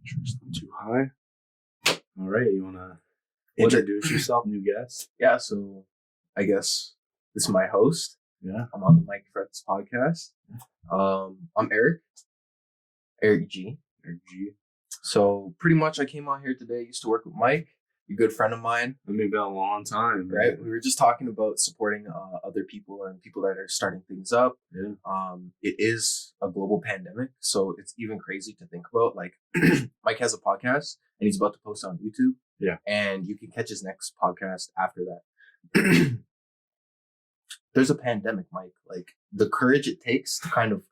Sure it's not too high. All right, you want to introduce yourself, new guest? Yeah, so I guess this is my host. Yeah. I'm on the Mike for this podcast. I'm Eric G. Eric G. So pretty much I came on here today. Used to work with Mike, a good friend of mine. It's been a long time, right? We were just talking about supporting other people and people that are starting things up. Yeah. It is a global pandemic, so it's even crazy to think about. Like Mike has a podcast and he's about to post on YouTube. Yeah. And you can catch his next podcast after that. There's a pandemic, Mike. Like the courage it takes to kind of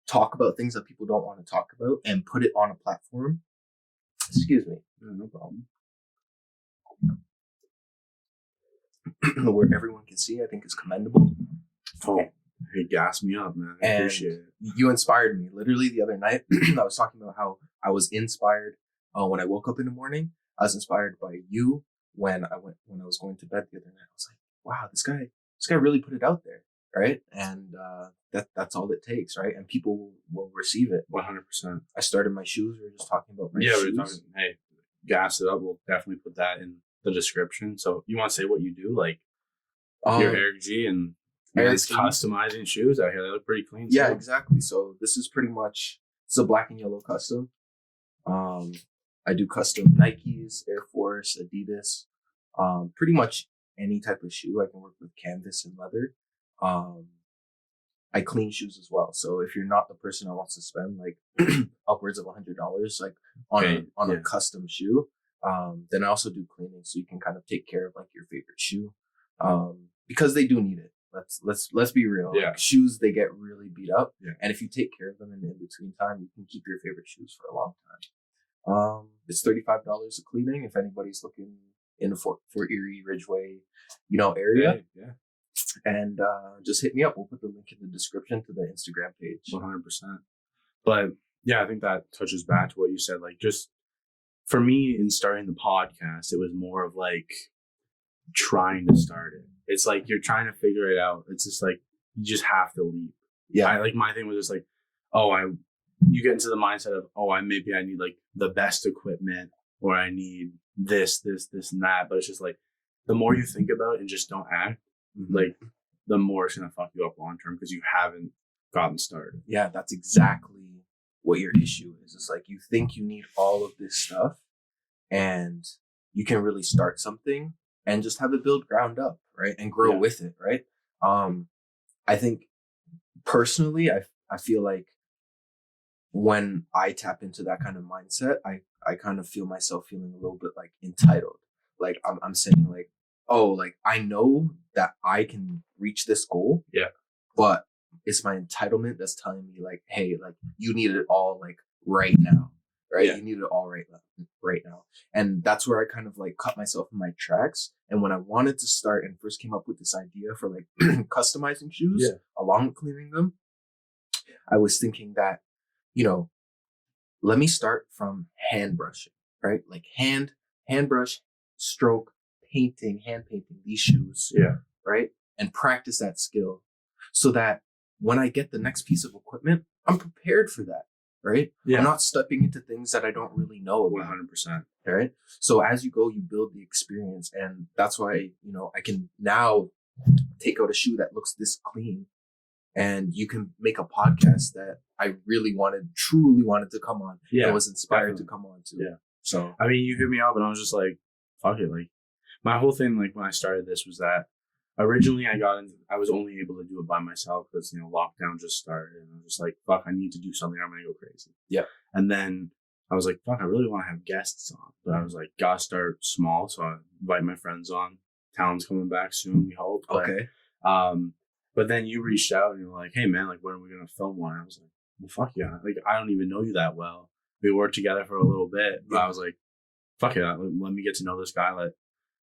talk about things that people don't want to talk about and put it on a platform. Excuse me. No problem. Where everyone can see, I think is commendable. Oh, he gassed me up, man. I appreciate it. You inspired me. Literally the other night, I was talking about how I was inspired when I woke up in the morning. I was inspired by you when I was going to bed the other night. I was like, wow, this guy really put it out there, right? And that's all it takes, right? And people will receive it. 100%. I started my shoes. We were just talking about my shoes. Yeah, we were talking. Hey, gas it up. We'll definitely put that in the description. So you want to say what you do? Like you're Eric G and Eric's customizing shoes out here. They look pretty clean. Yeah, exactly. So this is pretty much, it's a black and yellow custom. I do custom Nikes, Air Force, Adidas, pretty much any type of shoe. I can work with canvas and leather. I clean shoes as well. So if you're not the person that wants to spend like upwards of $100 like on a custom shoe, then I also do cleaning, so you can kind of take care of like your favorite shoe, because they do need it. Let's be real. Yeah. Like, shoes, they get really beat up, yeah. And if you take care of them in between time, you can keep your favorite shoes for a long time. It's $35 a cleaning if anybody's looking in the Fort Erie, Ridgeway, area. Yeah. And just hit me up. We'll put the link in the description to the Instagram page. 100%. But yeah, I think that touches back to what you said. Like, just for me in starting the podcast, it was more of like trying to start it. It's like you're trying to figure it out. It's just like you just have to leap. Yeah. My thing was just like, you get into the mindset of, I need like the best equipment, or I need this, and that. But it's just like the more you think about it and just don't act, like the more it's gonna fuck you up long term because you haven't gotten started. Yeah, that's exactly what your issue is. It's like you think you need all of this stuff and you can really start something and just have it build ground up, right? And grow with it, right? I think personally, I feel like when I tap into that kind of mindset, I kind of feel myself feeling a little bit like entitled. Like I'm saying like, like I know that I can reach this goal. Yeah. But it's my entitlement that's telling me like, hey, like you need it all like right now. Right. Yeah. You need it all right now. And that's where I kind of like cut myself in my tracks. And when I wanted to start and first came up with this idea for like customizing shoes along with cleaning them, I was thinking that, let me start from hand brushing, right? Like hand brush, stroke, hand painting these shoes. Yeah. Right. And practice that skill so that when I get the next piece of equipment, I'm prepared for that. Right. Yeah. I'm not stepping into things that I don't really know about. 100%. Right. So as you go, you build the experience. And that's why, I can now take out a shoe that looks this clean and you can make a podcast that I truly wanted to come on. Yeah. I was inspired to come on to. Yeah. So, I mean, you hit me up and I was just like, fuck it. Like my whole thing, like when I started this was that originally I was only able to do it by myself because, lockdown just started and I was just like, fuck, I need to do something. I'm going to go crazy. Yeah. And then I was like, fuck, I really want to have guests on, but I was like, gotta start small. So I invite my friends on. Talon's coming back soon, we hope. But, okay. But then you reached out and you were like, hey man, like when are we going to film one? I was like, well, fuck yeah. Like, I don't even know you that well. We worked together for a little bit, but I was like, fuck yeah, let me get to know this guy.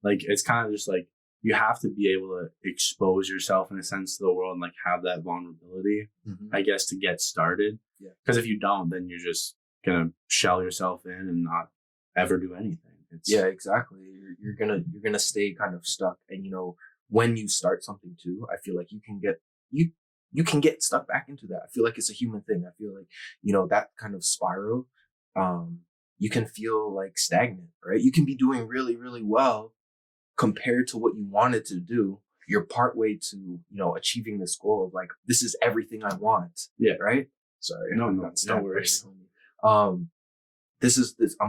Like, it's kind of just like, you have to be able to expose yourself in a sense to the world and like have that vulnerability, I guess, to get started. Yeah. Because if you don't, then you're just gonna shell yourself in and not ever do anything. Yeah, exactly. You're gonna stay kind of stuck. And when you start something too, I feel like you can get stuck back into that. I feel like it's a human thing. I feel like that kind of spiral you can feel like stagnant, right? You can be doing really, really well compared to what you wanted to do. You're partway to, you know, achieving this goal of like, this is everything I want. Yeah. Right? Sorry. No worries. I'm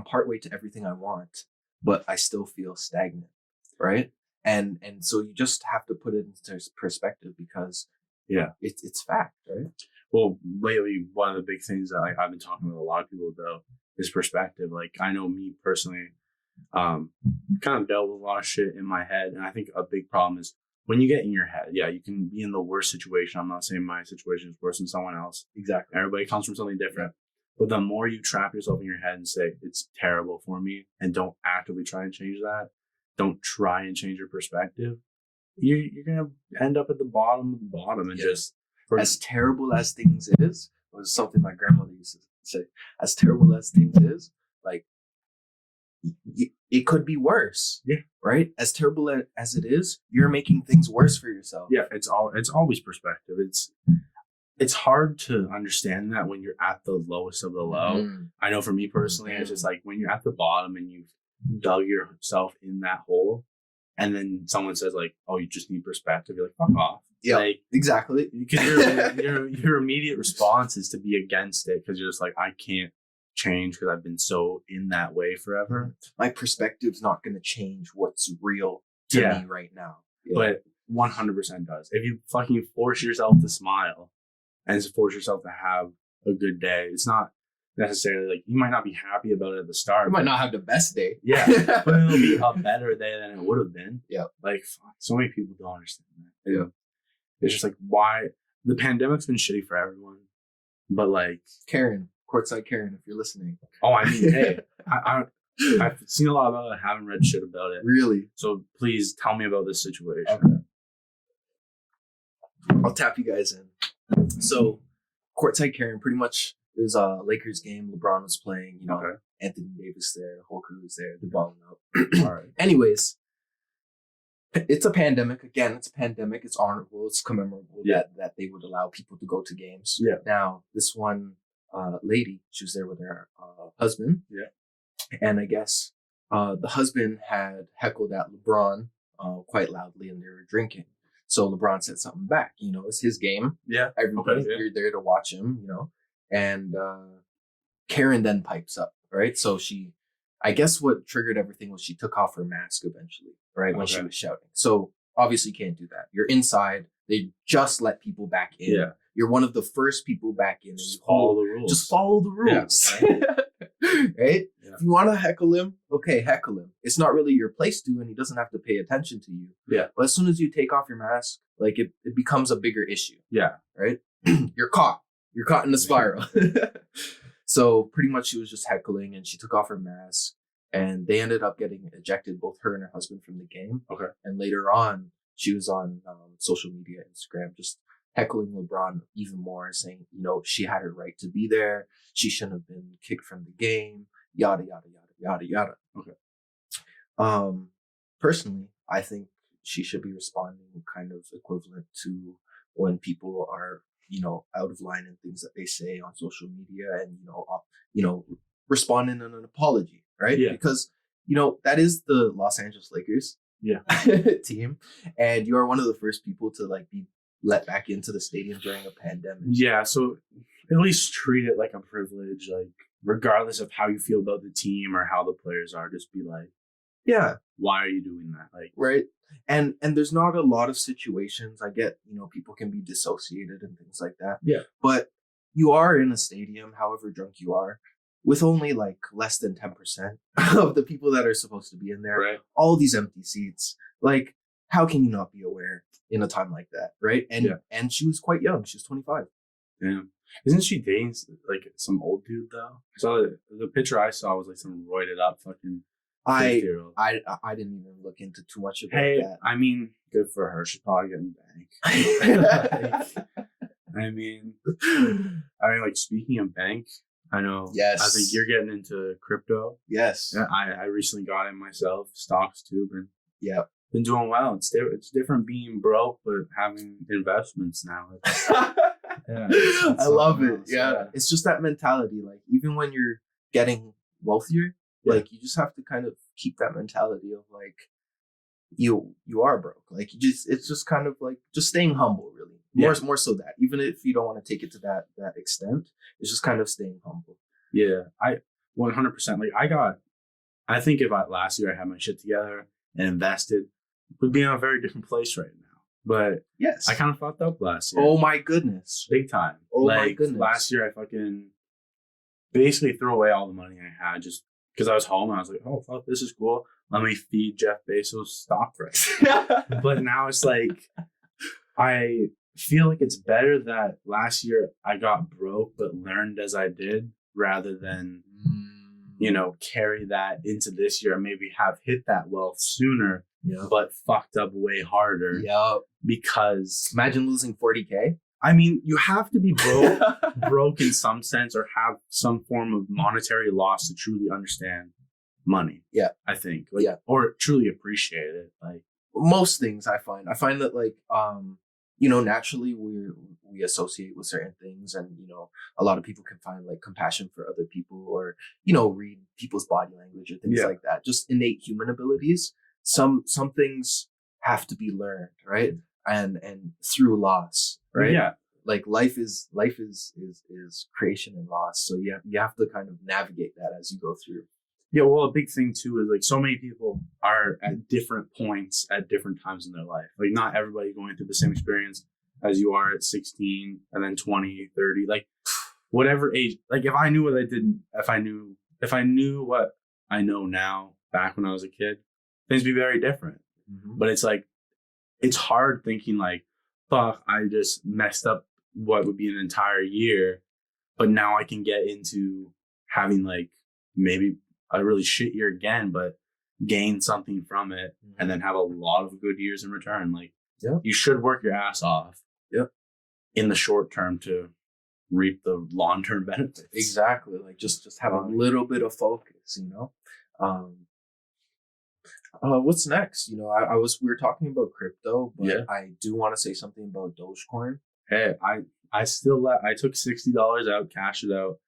partway to everything I want, but I still feel stagnant. Right? And so you just have to put it into perspective because it's fact, right? Well, lately, one of the big things that I've been talking with a lot of people about is perspective. Like, I know me personally, kind of dealt with a lot of shit in my head. And I think a big problem is when you get in your head, you can be in the worst situation. I'm not saying my situation is worse than someone else. Exactly. Everybody comes from something different. But the more you trap yourself in your head and say, it's terrible for me, and don't actively try and change that, don't try and change your perspective, you're going to end up at the bottom of the bottom and just... As terrible as things is, was something my grandmother used to say, as terrible as things is, like, it could be worse. Yeah. Right? As terrible as it is, you're making things worse for yourself. Yeah, it's always perspective. It's hard to understand that when you're at the lowest of the low. Mm-hmm. I know for me personally, it's just like when you're at the bottom and you've dug yourself in that hole, and then someone says like, "Oh, you just need perspective." You're like, "Fuck off." Yeah, like, exactly. Because your immediate response is to be against it because you're just like, I can't change because I've been so in that way forever. My perspective's not going to change what's real to me right now. Yeah. But 100% does. If you fucking force yourself to smile and force yourself to have a good day, it's not necessarily like you might not be happy about it at the start. You might not have the best day. Yeah, but it'll be a better day than it would have been. Yeah. Like, fuck, so many people don't understand that. Yeah. It's just like, why the pandemic's been shitty for everyone, but like Karen, courtside Karen, if you're listening. Oh, I mean, hey, I've seen a lot about it. I haven't read shit about it. Really? So please tell me about this situation. Okay. I'll tap you guys in. So courtside Karen pretty much is a Lakers game. LeBron was playing, you know, Anthony Davis there, the whole crew was there, they're balling out. All right. Anyways, it's a pandemic. Again, it's a pandemic. It's honorable. It's commemorable that they would allow people to go to games. Yeah. Now, this one lady, she was there with her husband. Yeah. And I guess the husband had heckled at LeBron quite loudly, and they were drinking. So LeBron said something back. You know, it's his game. Yeah. Everybody, you're there to watch him, you know. And Karen then pipes up, right? So I guess what triggered everything was she took off her mask eventually, right? When she was shouting. So obviously you can't do that. You're inside. They just let people back in. Yeah. You're one of the first people back in. Just follow the rules. Just follow the rules. Yeah, okay. Right? Yeah. If you want to heckle him, okay, heckle him. It's not really your place to, and he doesn't have to pay attention to you. Yeah. But as soon as you take off your mask, like it becomes a bigger issue. Yeah. Right? You're caught. You're caught in the spiral. So pretty much she was just heckling, and she took off her mask, and they ended up getting ejected, both her and her husband, from the game. Okay. And later on, she was on social media, Instagram, just heckling LeBron even more, saying, you know, she had her right to be there. She shouldn't have been kicked from the game, yada, yada, yada, yada, yada. Okay. Personally, I think she should be responding kind of equivalent to when people are, you know, out of line in things that they say on social media, and, you know, responding in an apology, right? Yeah. Because, you know, that is the Los Angeles Lakers team. And you are one of the first people to like be let back into the stadium during a pandemic. Yeah. So at least treat it like a privilege, like regardless of how you feel about the team or how the players are, just be like, yeah, why are you doing that? Like, right. And there's not a lot of situations. I get, you know, people can be dissociated and things like that. Yeah. But you are in a stadium, however drunk you are, with only like less than 10% of the people that are supposed to be in there. Right. All these empty seats. Like, how can you not be aware in a time like that? Right. And she was quite young. She was 25. Yeah. Isn't she dating like some old dude though? So the picture I saw was like some roided up fucking 50-year-old. I didn't even look into too much about that. I mean, good for her. She's probably getting bank. I mean, like speaking of bank, I know. Yes. I think you're getting into crypto. Yes. Yeah, I recently got in myself, stocks too, and been doing well. It's different being broke, but having investments now. I love it. Yeah. It's just that mentality. Like even when you're getting, wealthier. Yeah. Like, you just have to kind of keep that mentality of like, you are broke. Like, it's just kind of like just staying humble, really. More so that, even if you don't want to take it to that extent, it's just kind of staying humble. Yeah, I 100%. Like, I think if last year I had my shit together and invested, we'd be in a very different place right now. But yes, I kind of fucked up last year. Oh my goodness, big time. Oh my goodness. Last year I fucking basically threw away all the money I had just because I was home. And I was like, oh fuck, this is cool. Let me feed Jeff Bezos stock price. But now it's like, I feel like it's better that last year I got broke but learned as I did, rather than carry that into this year and maybe have hit that wealth sooner, but fucked up way harder. Because imagine losing 40K. I mean, you have to be broke in some sense, or have some form of monetary loss to truly understand money. Yeah, I think. Or truly appreciate it. Like, most things, I find that like naturally we associate with certain things, and a lot of people can find like compassion for other people, or read people's body language or things like that. Just innate human abilities. Some things have to be learned, right? And through loss, right? Yeah. Like life is creation and loss. So you have to kind of navigate that as you go through. Yeah, well, a big thing too is like so many people are at different points at different times in their life. Like, not everybody going through the same experience as you are at 16 and then 20, 30, like whatever age. Like, if I knew what I did, if I knew what I know now back when I was a kid, things would be very different. Mm-hmm. But it's like, it's hard thinking like, fuck, I just messed up what would be an entire year, but now I can get into having like maybe a really shit year again, but gain something from it, and then have a lot of good years in return. Like, you should work your ass off in the short term to reap the long-term benefits. Exactly. Like, just have a little bit of focus, what's next? We were talking about crypto, but I do want to say something about Dogecoin. Hey, I took $60 out, cashed it out.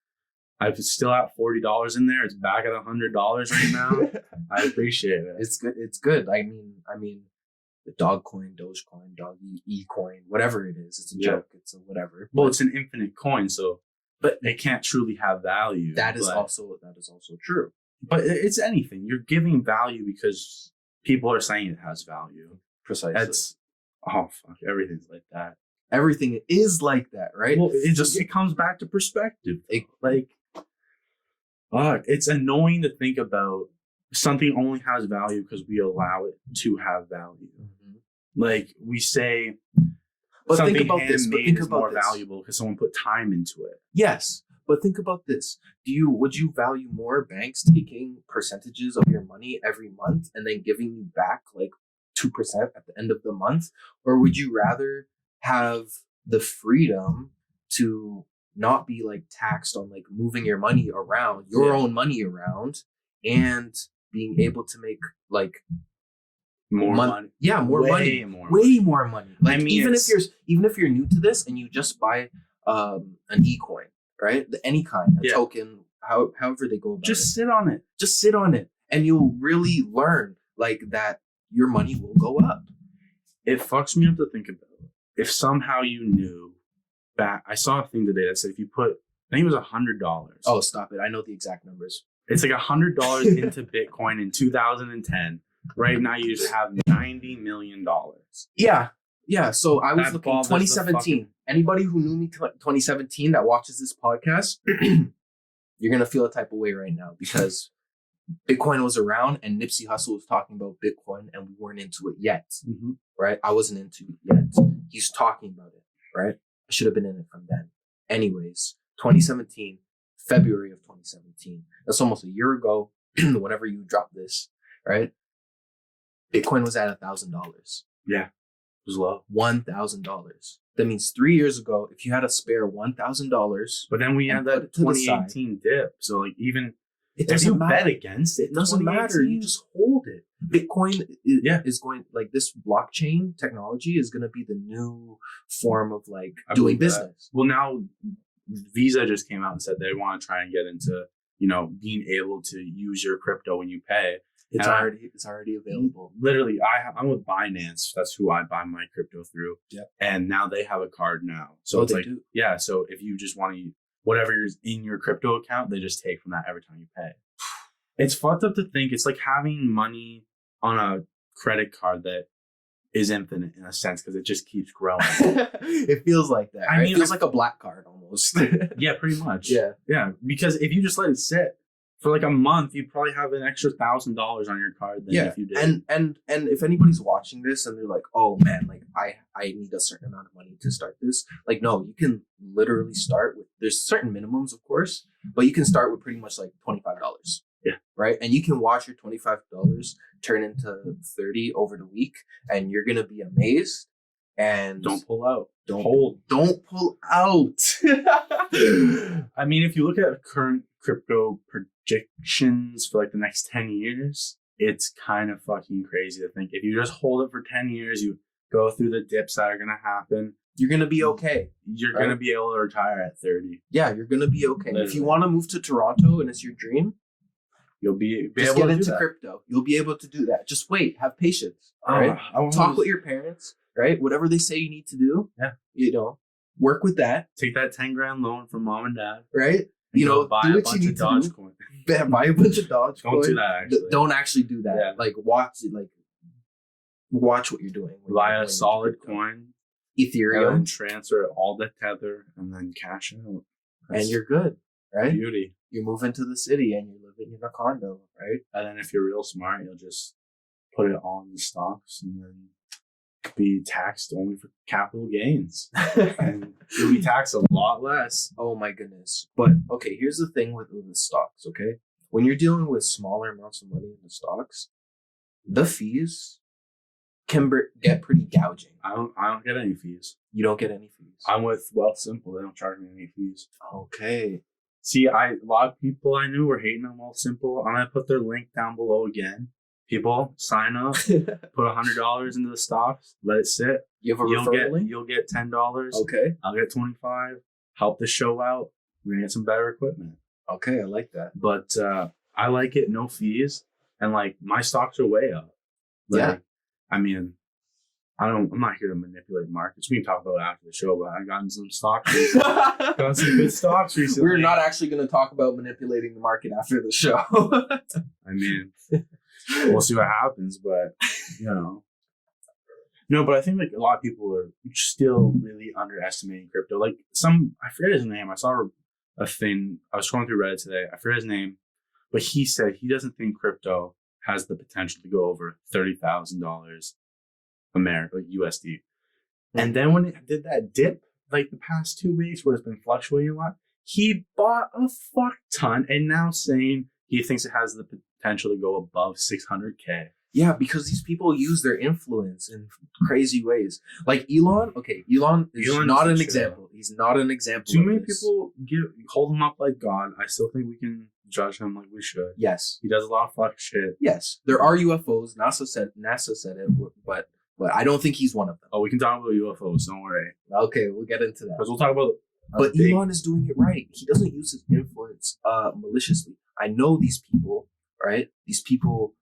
I'm still at $40 in there. It's back at $100 right now. I appreciate it. It's good. It's good. I mean, the dog coin, Dogecoin, doggy e-coin, whatever it is, it's a joke. It's a whatever. Well, it's an infinite coin, so but it can't truly have value. That is also true. But it's anything. You're giving value because people are saying it has value. Precisely. Everything's like that. Everything is like that, right? Well, it comes back to perspective. It's annoying to think about something only has value because we allow it to have value. Mm-hmm. Like, we say, but something think about this. But think is about more this. valuable because someone put time into it. Yes, but think about this. Would you value more banks taking percentages of your money every month and then giving you back like 2% at the end of the month, or would you rather have the freedom to not be like taxed on like moving your money around, your own money around, and being able to make like more money? Yeah, more money. More money. Like, even if you're new to this and you just buy an e-coin, right? Any kind, a token, however they go about it. Just sit on it. Just sit on it, and you'll really learn like that your money will go up. It fucks me up to think about it. If somehow you knew back, I saw a thing today that said if you put, I think it was $100. Oh, stop it! I know the exact numbers. It's like $100 into Bitcoin in 2010. Right now, you just have $90 million. Yeah. So I was looking 2017. Anybody who knew me 2017 that watches this podcast, you're gonna feel a type of way right now because Bitcoin was around and Nipsey Hussle was talking about Bitcoin and we weren't into it yet, right? I wasn't into it yet. He's talking about it, right? I should have been in it from then. Anyways, 2017, February of 2017. That's almost a year ago. Whenever you drop this, right? Bitcoin was at $1,000. Yeah, it was low. $1,000. That means 3 years ago, if you had a spare $1,000, but then we had that 2018 dip. So like, even if you bet against it, it doesn't matter. You just hold it. Bitcoin is going, like, this blockchain technology is going to be the new form of like doing business. Well, now Visa just came out and said they want to try and get into being able to use your crypto when you pay. It's already available. Literally, I'm with Binance. That's who I buy my crypto through. Yeah. And now they have a card now. So it's like, do. Yeah. So if you just want to, whatever is in your crypto account, they just take from that every time you pay. It's fucked up to think it's like having money on a credit card that is infinite in a sense because it just keeps growing. It feels like that. Right? It feels like a black card almost. Yeah, pretty much. Yeah. Yeah. Because if you just let it sit for like a month, you'd probably have an extra $1,000 on your card than if you did. And if anybody's watching this and they're like, oh man, like I need a certain amount of money to start this. Like, no, you can literally start with, there's certain minimums, of course, but you can start with pretty much like $25. Yeah. Right. And you can watch your $25 turn into 30 over the week and you're going to be amazed. And don't pull out. Don't pull out. I mean, if you look at current crypto projections for like the next 10 years, it's kind of fucking crazy to think if you just hold it for 10 years, you go through the dips that are going to happen. You're going to be okay. You're going to be able to retire at 30. Yeah, you're going to be okay. Literally. If you want to move to Toronto and it's your dream, you'll be just able get to into crypto. You'll be able to do that. Just wait. Have patience. All right. Talk with your parents. Right. Whatever they say you need to do. Yeah. Work with that. Take that 10 grand loan from mom and dad. Right. Buy a bunch of Dogecoin. Buy a bunch of Dogecoin. Don't do that. Actually, don't actually do that. Yeah. Like watch it. Like watch what you're doing. Buy a solid coin, Ethereum, and transfer it all to Tether, and then cash out. And you're good. Right. Beauty. You move into the city and you're living in a condo. Right. And then if you're real smart, you'll just put it all in the stocks, and then be taxed only for capital gains. And you'll be taxed a lot less. Oh my goodness. But okay, here's the thing with the stocks, okay? When you're dealing with smaller amounts of money in the stocks, the fees can get pretty gouging. I don't get any fees. You don't get any fees. I'm with Wealthsimple. They don't charge me any fees. Okay. See, a lot of people I knew were hating on Wealthsimple. I'm gonna put their link down below again. People, sign up, put $100 into the stocks, let it sit. You have a referral link? You'll get $10. Okay. I'll get $25. Help the show out. We're gonna get some better equipment. Okay, I like that. But I like it, no fees, and like my stocks are way up. Like, yeah. I mean, I'm not here to manipulate markets. We can talk about it after the show, but I've gotten some stocks. Got some good stocks recently. We're not actually going to talk about manipulating the market after the show. I mean. We'll see what happens, but no, but I think like a lot of people are still really underestimating crypto. Like I forget his name. I saw a thing. I was scrolling through Reddit today. I forget his name, but he said he doesn't think crypto has the potential to go over $30,000 American, like USD. Mm-hmm. And then when it did that dip, like the past 2 weeks where it's been fluctuating a lot, he bought a fuck ton and now saying he thinks it has the potential to go above 600K. Yeah, because these people use their influence in crazy ways. Like Elon, Elon is not an example. He's not an example. Too many people hold him up like God. I still think we can judge him like we should. Yes. He does a lot of fuck shit. Yes. There are UFOs. NASA said it, but I don't think he's one of them. Oh, we can talk about UFOs. Don't worry. Okay, we'll get into that. Because we'll talk about. But Elon is doing it right. He doesn't use his influence maliciously. I know these people. Right? These people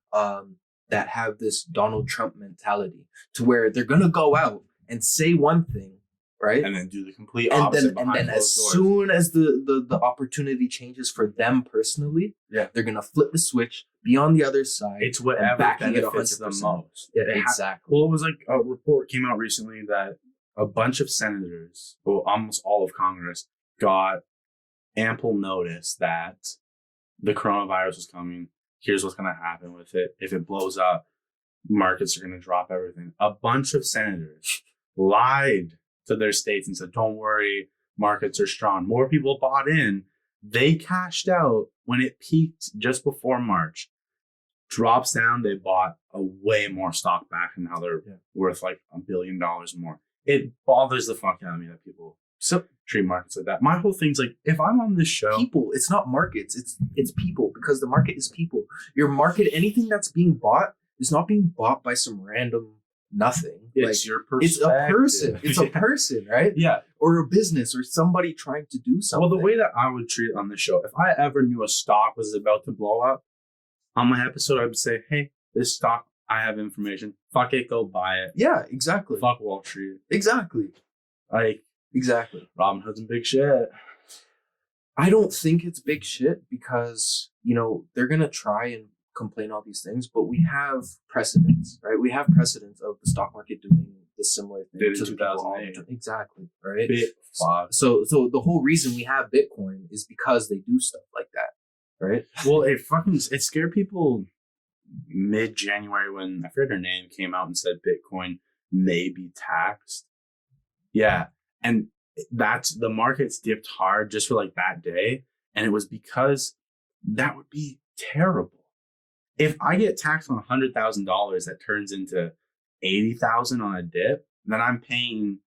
that have this Donald Trump mentality to where they're going to go out and say one thing, right? And then do the complete opposite. And then as soon as the opportunity changes for them personally, they're going to flip the switch, be on the other side. It's whatever benefits them most. Yeah, exactly. Well, it was like a report came out recently that a bunch of senators, well, almost all of Congress, got ample notice that the coronavirus was coming. Here's what's going to happen with it. If it blows up, markets are going to drop everything. A bunch of senators lied to their states and said, don't worry, markets are strong. More people bought in. They cashed out when it peaked just before March. Drops down, they bought a way more stock back, and now they're worth like $1 billion more. It bothers the fuck out of me that people treat markets like that. My whole thing's like, if I'm on this show, people, it's not markets, it's people, because the market is people. Your market, anything that's being bought is not being bought by some random nothing. It's like, your it's perspective. a person. It's a person, right? Yeah. Or a business or somebody trying to do something. Well, the way that I would treat it on the show, if I ever knew a stock was about to blow up, on my episode, I would say, hey, this stock, I have information. Fuck it, go buy it. Yeah, exactly. Fuck Wall Street. Exactly. Like, exactly. Robin Hood's in big shit. I don't think it's big shit because, you know, they're going to try and complain all these things, but we have precedents, right? We have precedents of the stock market doing the similar thing. Did to in people all the 2008. time. Exactly, right? So the whole reason we have Bitcoin is because they do stuff like that, right? Well, it scared people mid-January when I forget her name came out and said Bitcoin may be taxed. Yeah, and that's the markets dipped hard just for like that day, and it was because that would be terrible. If I get taxed on $100,000 that turns into $80,000 on a dip, then I'm paying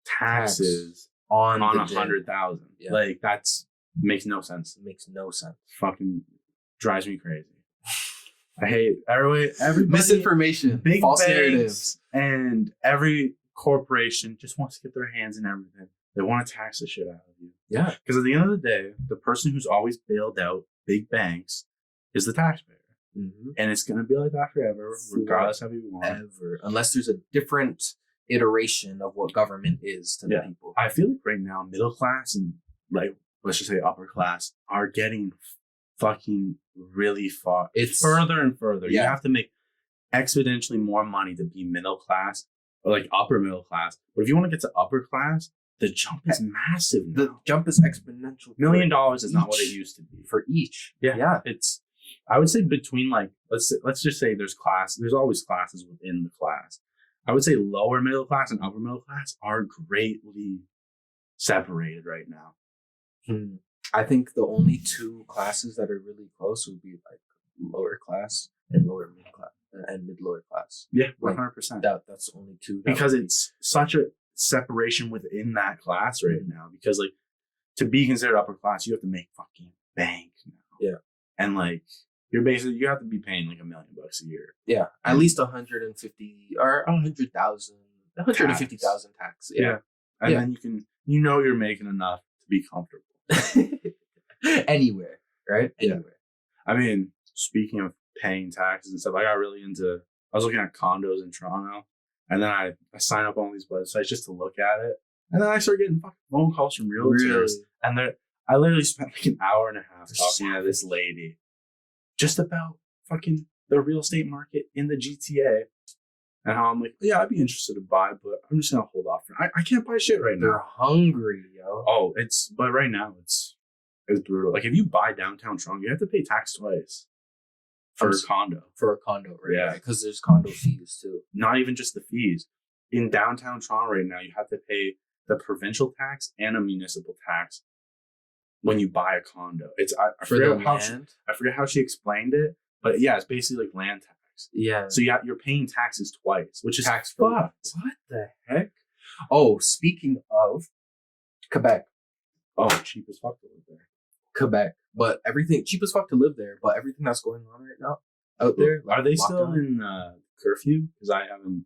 taxes on $100,000. Yeah. Like that's makes no sense. It makes no sense. Fucking drives me crazy. I hate everybody. Misinformation, big false banks, narratives, and every corporation just wants to get their hands in everything. They want to tax the shit out of you. Yeah, because at the end of the day, the person who's always bailed out big banks is the taxpayer. Mm-hmm. And it's going to be like that forever, regardless of how you want. Ever. Unless there's a different iteration of what government is to the people. I feel like right now, middle class and like, let's just say upper class are getting fucking really far. It's further and further. Yeah. You have to make exponentially more money to be middle class or like upper middle class. But if you want to get to upper class, the jump is massive now. The jump is exponential. $1 million is not what it used to be. For each. Yeah. It's... I would say between like let's just say there's always classes within the class. I would say lower middle class and upper middle class are greatly separated right now. I think the only two classes that are really close would be like lower class and lower mid class and mid lower class. Yeah, 100%. That's only two. Because it's such a separation within that class right now. Because like to be considered upper class, you have to make fucking bank now. Yeah, and like. You have to be paying like $1 million a year. Yeah, at least 150 or 100,000, 150,000 tax. Yeah, and then you're making enough to be comfortable. Anywhere, right? Anywhere. I mean, speaking of paying taxes and stuff, I was looking at condos in Toronto, and then I signed up on all these websites just to look at it, and then I started getting fucking phone calls from realtors, and I literally spent like an hour and a half talking to this lady. Just about fucking the real estate market in the GTA. And how I'm like, yeah, I'd be interested to buy, but I'm just going to hold off. I can't buy shit right now. They're hungry, yo. Oh, but right now it's brutal. Like if you buy downtown Toronto, you have to pay tax twice for a condo. For a condo, right? Yeah. Because there's condo fees too. Not even just the fees. In downtown Toronto right now, you have to pay the provincial tax and a municipal tax when you buy a condo. I forget how she explained it, but yeah, it's basically like land tax. Yeah. So you're paying taxes twice, which is tax fucked. What the heck? Oh, speaking of Quebec. Oh, cheap as fuck to live there. Quebec. But everything cheap as fuck to live there, but everything that's going on right now out there. Are they still in curfew? Because I haven't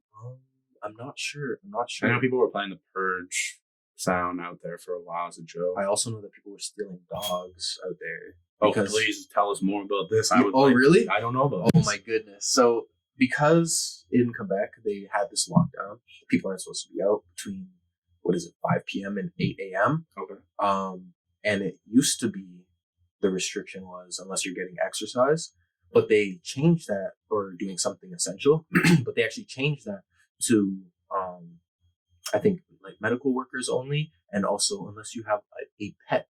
I'm not sure. I know people were playing the Purge sound out there for a while as a joke. I also know that people were stealing dogs out there. Oh, please tell us more about this. Really? I don't know about this. Oh my goodness. So because in Quebec they had this lockdown, people aren't supposed to be out between 5 p.m. and 8 a.m. Okay. And it used to be the restriction was unless you're getting exercise, but they changed that or doing something essential, but they actually changed that to I think like medical workers only, and also unless you have a pet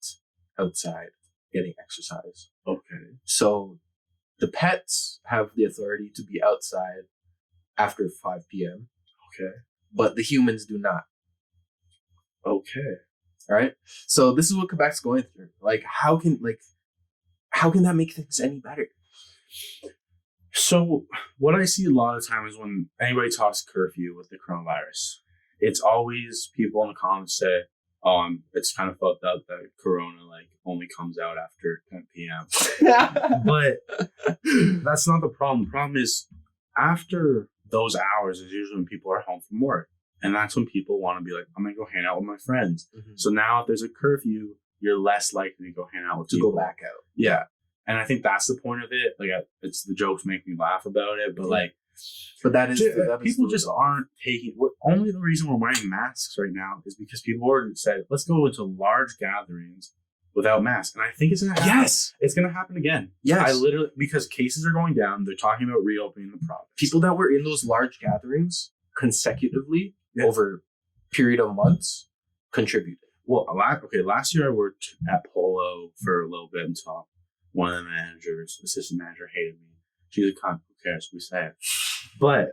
outside getting exercise. Okay. So the pets have the authority to be outside after 5 p.m. Okay. But the humans do not. Okay. All right. So this is what Quebec's going through. Like, how can that make things any better? So what I see a lot of times when anybody talks curfew with the coronavirus, it's always people in the comments say, it's kind of fucked up that Corona like only comes out after 10 p.m. But that's not the problem. The problem is after those hours is usually when people are home from work. And that's when people want to be like, I'm going to go hang out with my friends. Mm-hmm. So now if there's a curfew, you're less likely to go hang out with people. To go back out. Yeah. And I think that's the point of it. Like, it's the jokes make me laugh about it, but like, but that is people just aren't taking. Only the reason we're wearing masks right now is because people already said, let's go into large gatherings without masks. And I think it's going to happen. Yes. It's going to happen again. Yes. Because cases are going down. They're talking about reopening the province. People that were in those large gatherings consecutively over a period of months contributed. Well, last year I worked at Polo for a little bit until one of the managers, assistant manager, hated me. She's a cunt. Who cares? We say it. But,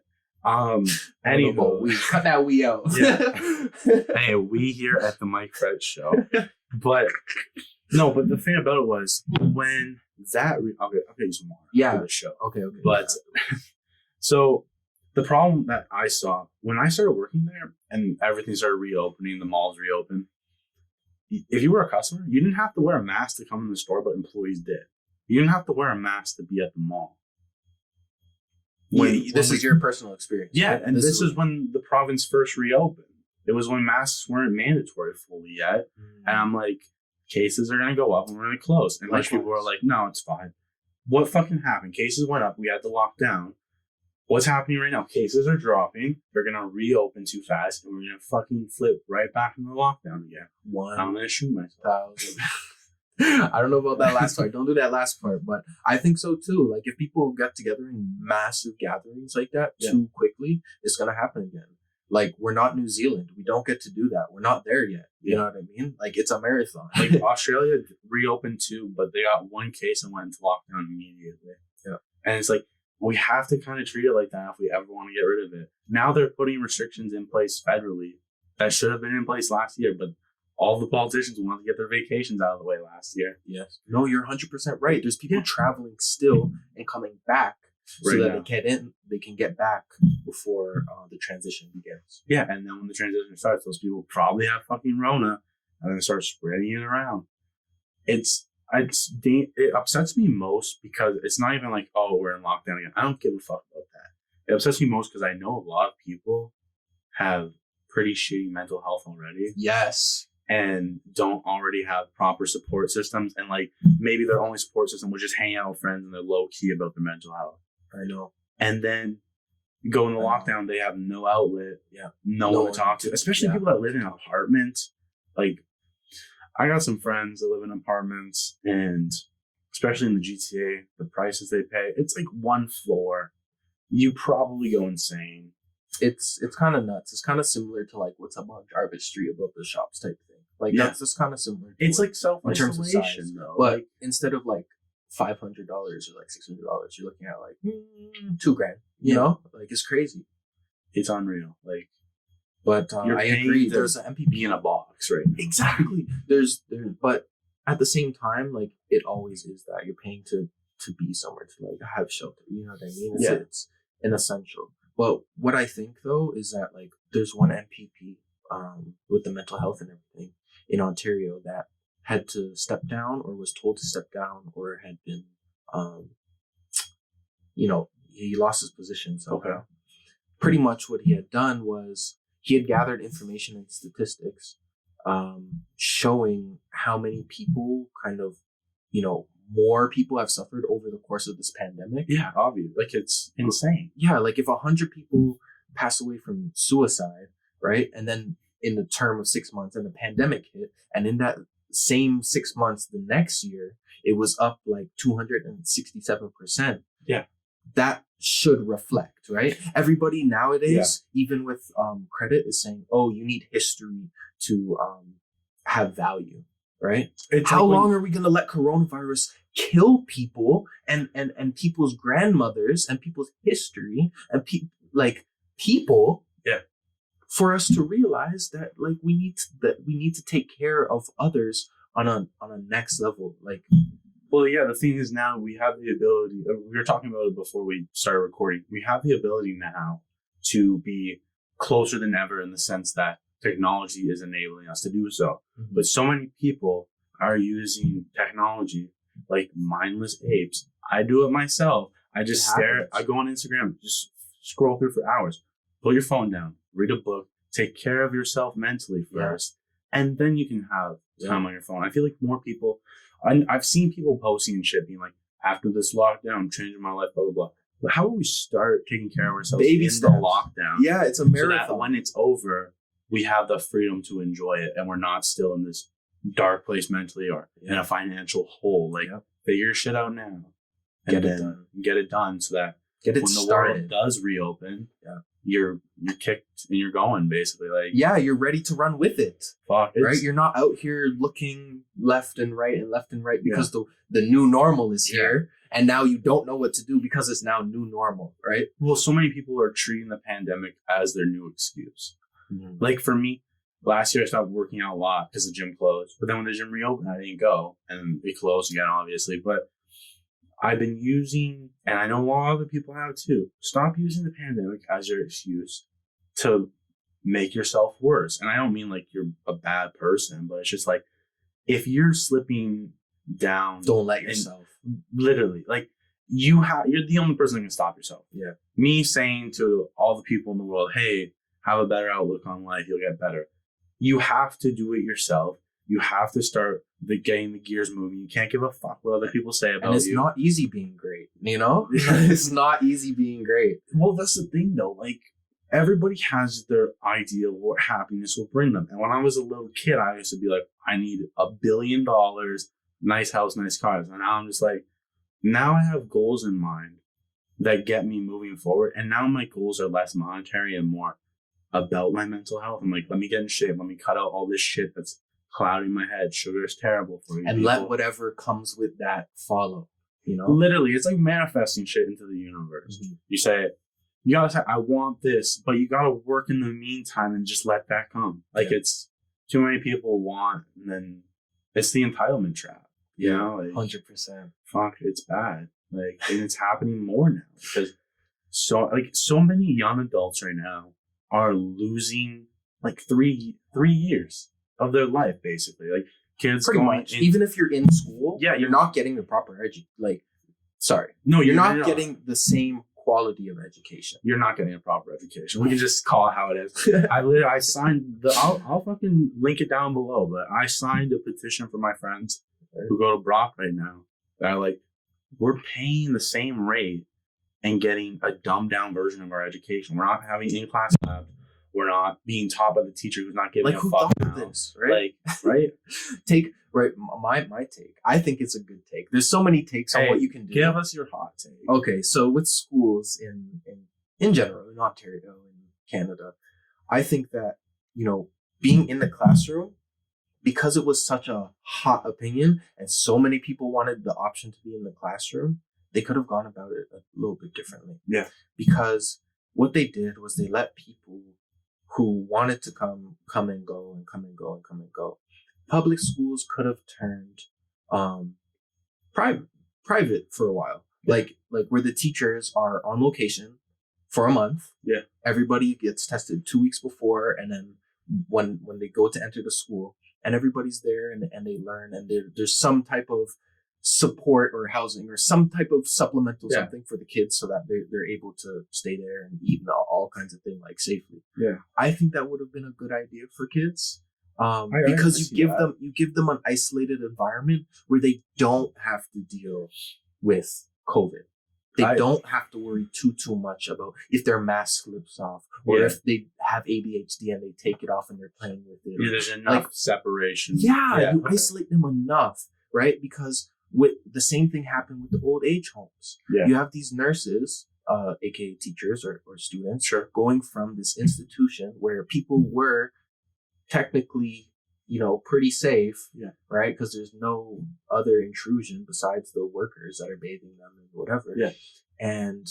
anyway, we cut that we out. Yeah. Hey, we here at the Mike Fred Show. But the thing about it was when that I'll get you some more for the show. Okay. But so the problem that I saw when I started working there and everything started reopening, the malls reopened. If you were a customer, you didn't have to wear a mask to come in the store, but employees did. You didn't have to wear a mask to be at the mall. This is your personal experience. Yeah, right? And this is when the province first reopened. It was when masks weren't mandatory fully yet. And I'm like, cases are going to go up and we're going to close. And like people were like, no, it's fine. What fucking happened? Cases went up. We had to lock down. What's happening right now? Cases are dropping. They're going to reopen too fast. And we're going to fucking flip right back into lockdown again. I'm going to shoot myself. I don't know about that last part. Don't do that last part. But I think so too. Like if people get together in massive gatherings like that too quickly, it's going to happen again. Like we're not New Zealand. We don't get to do that. We're not there yet. You know what I mean? Like it's a marathon. Like Australia reopened too, but they got one case and went into lockdown immediately. Yeah. And it's like, we have to kind of treat it like that if we ever want to get rid of it. Now they're putting restrictions in place federally that should have been in place last year, but all the politicians wanted to get their vacations out of the way last year. Yes. No, you're 100% right. There's people traveling still and coming back so that they can get back before the transition begins. Yeah, and then when the transition starts, those people probably have fucking Rona and then start spreading it around. It upsets me most because it's not even like, oh, we're in lockdown again. I don't give a fuck about that. It upsets me most because I know a lot of people have pretty shitty mental health already. Yes. And don't already have proper support systems. And like maybe their only support system was just hang out with friends and they're low key about their mental health. I know. And then go into lockdown, they have no outlet. Yeah. No one to talk to. Especially people that live in an apartment. Like I got some friends that live in apartments, and especially in the GTA, the prices they pay, it's like one floor. You probably go insane. It's kind of nuts. It's kind of similar to like what's up on Jarvis Street above the shops type thing. Like that's just kind of similar. It's like self-isolation though. But like, instead of like $500 or like $600, you're looking at like $2,000. You know, like it's crazy. It's unreal. Like. But I agree. There's an MPP in a box, right? Exactly. But at the same time, like it always is that you're paying to be somewhere to like have shelter. You know what I mean? It's an essential. But what I think though is that like there's one MPP with the mental health and everything in Ontario that had to step down or was told to step down or had been, he lost his position. So pretty much what he had done was. He had gathered information and statistics showing how many people more people have suffered over the course of this pandemic. Yeah, obviously. Like it's insane. Yeah, like if 100 people pass away from suicide, right? And then in the term of 6 months and the pandemic hit, and in that same 6 months the next year, it was up like 267%. Yeah. That should reflect, right? Everybody nowadays, even with credit, is saying, "Oh, you need history to have value," right? How long are we going to let coronavirus kill people and people's grandmothers and people's history and people? Yeah. For us to realize that like we need to take care of others on a next level, like. Well, yeah, the thing is now we have the ability, we were talking about it before we started recording, we have the ability now to be closer than ever in the sense that technology is enabling us to do so. Mm-hmm. But so many people are using technology like mindless apes. I do it myself. I just I go on Instagram, just scroll through for hours. Put your phone down, read a book, take care of yourself mentally first, and then you can have time on your phone. I feel like more people, I've seen people posting and shit being like, after this lockdown, I'm changing my life, blah, blah, blah. But how do we start taking care of ourselves Baby in steps. the lockdown? Yeah, it's a marathon. So that when it's over, we have the freedom to enjoy it and we're not still in this dark place mentally or in a financial hole. Like, figure your shit out now. And get it done so that when the world does reopen, you're kicked and you're going, basically. Like, you're ready to run with it. Fuck, right? You're not out here looking left and right because the new normal is here. And now you don't know what to do because it's now new normal, right? Well, so many people are treating the pandemic as their new excuse. Mm-hmm. Like for me, last year I stopped working out a lot because the gym closed. But then when the gym reopened, I didn't go. And it closed again, obviously. But I've been using, and I know a lot of other people have too, stop using the pandemic as your excuse to make yourself worse. And I don't mean like you're a bad person, but it's just like, if you're slipping down, don't let yourself. Literally, like you're the only person that can stop yourself. Yeah. Me saying to all the people in the world, hey, have a better outlook on life, you'll get better. You have to do it yourself. You have to start getting the gears moving. You can't give a fuck what other people say about you. And it's not easy being great, you know? It's not easy being great. Well, that's the thing though. Like, everybody has their idea of what happiness will bring them. And when I was a little kid, I used to be like, I need $1 billion, nice house, nice cars. And now I'm just like, now I have goals in mind that get me moving forward. And now my goals are less monetary and more about my mental health. I'm like, let me get in shape. Let me cut out all this shit that's clouding my head. Sugar is terrible for you. And let whatever comes with that follow, you know? Literally, it's like manifesting shit into the universe. Mm-hmm. You say it. You gotta say, I want this, but you gotta work in the meantime and just let that come. Like, it's too many people want, and then it's the entitlement trap. You know, like, 100%. Fuck, it's bad. Like, and it's happening more now because so many young adults right now are losing like three years of their life, basically. Like, kids pretty much. Even if you're in school, you're not getting the proper you're not getting the same quality of education. You're not getting a proper education. We can just call it how it is. I signed I'll fucking link it down below, but I signed a petition for my friends who go to Brock right now. That are like, we're paying the same rate and getting a dumbed down version of our education. We're not having in-class labs. We're not being taught by the teacher who's not giving a fuck. Thought of this, right? Like, right? My take. I think it's a good take. There's so many takes on what you can do. Give us your hot take. Okay, so with schools in general, in Ontario, in Canada, I think that, you know, being in the classroom, because it was such a hot opinion and so many people wanted the option to be in the classroom, they could have gone about it a little bit differently. Yeah. Because what they did was they let people who wanted to come and go and come and go and come and go. Public schools could have turned private for a while. Like where the teachers are on location for a month. Yeah. Everybody gets tested 2 weeks before, and then when they go to enter the school, and everybody's there and they learn, and there's some type of support or housing or some type of supplemental something for the kids so that they're able to stay there and eat and all kinds of things, like, safely. Yeah. I think that would have been a good idea for kids. Because you give them an isolated environment where they don't have to deal with COVID. They don't have to worry too much about if their mask slips off or if they have ADHD and they take it off and they're playing with it. Yeah, there's enough separation. You isolate them enough, right? Because with the same thing happened with the old age homes. Yeah. You have these nurses, aka teachers or students, going from this institution where people were technically, you know, pretty safe, right? Because there's no other intrusion besides the workers that are bathing them and whatever. Yeah. And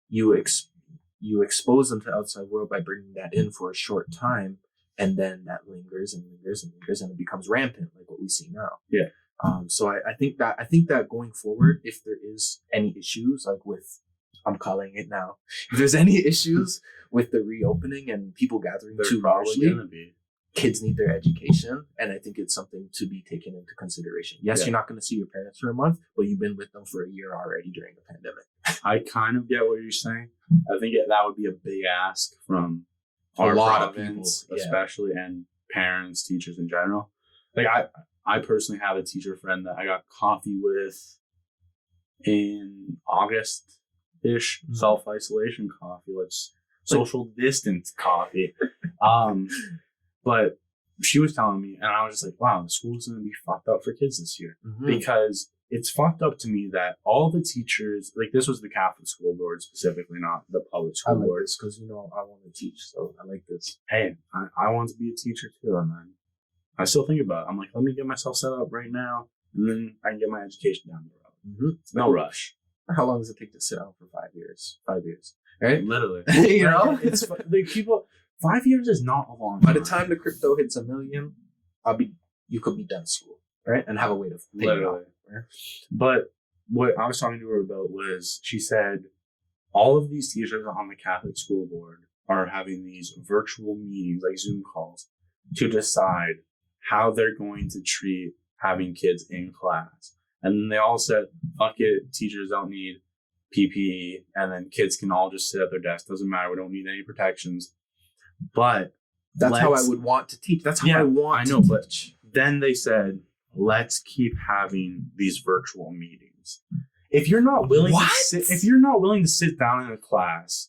you expose them to the outside world by bringing that in for a short time, and then that lingers and lingers and lingers, and it becomes rampant, like what we see now. Yeah. So I think that going forward, if there is any issues, like with, I'm calling it now, if there's any issues with the reopening and people gathering too largely, kids need their education, and I think it's something to be taken into consideration. Yes, you're not going to see your parents for a month, but you've been with them for a year already during the pandemic. I kind of get what you're saying. I think that would be a big ask from our lot of province, people, yeah. especially, and parents, teachers in general. Like I personally have a teacher friend that I got coffee with in August-ish, self-isolation coffee. Let's social distance coffee. But she was telling me, and I was just like, wow, the school's going to be fucked up for kids this year. Because it's fucked up to me that all the teachers, like this was the Catholic school board specifically, not the public school board. I like this because, I want to teach, so I like this. Hey, I want to be a teacher too, and then I still think about it. I'm like, let me get myself set up right now, and then I can get my education down the road. No rush. How long does it take to sit down for 5 years? 5 years, right? Literally. It's like people. 5 years is not a long time. time. By the time the crypto hits $1 million, you could be done school, right? And have a way to pay it off. Right? But what I was talking to her about was, she said all of these teachers on the Catholic school board are having these virtual meetings, like Zoom calls, to decide how they're going to treat having kids in class. And then they all said, fuck it, teachers don't need PPE, and then kids can all just sit at their desk. Doesn't matter. We don't need any protections. But that's how I would want to teach. That's how I want to teach. But then they said, let's keep having these virtual meetings. If you're not willing to sit down in a class,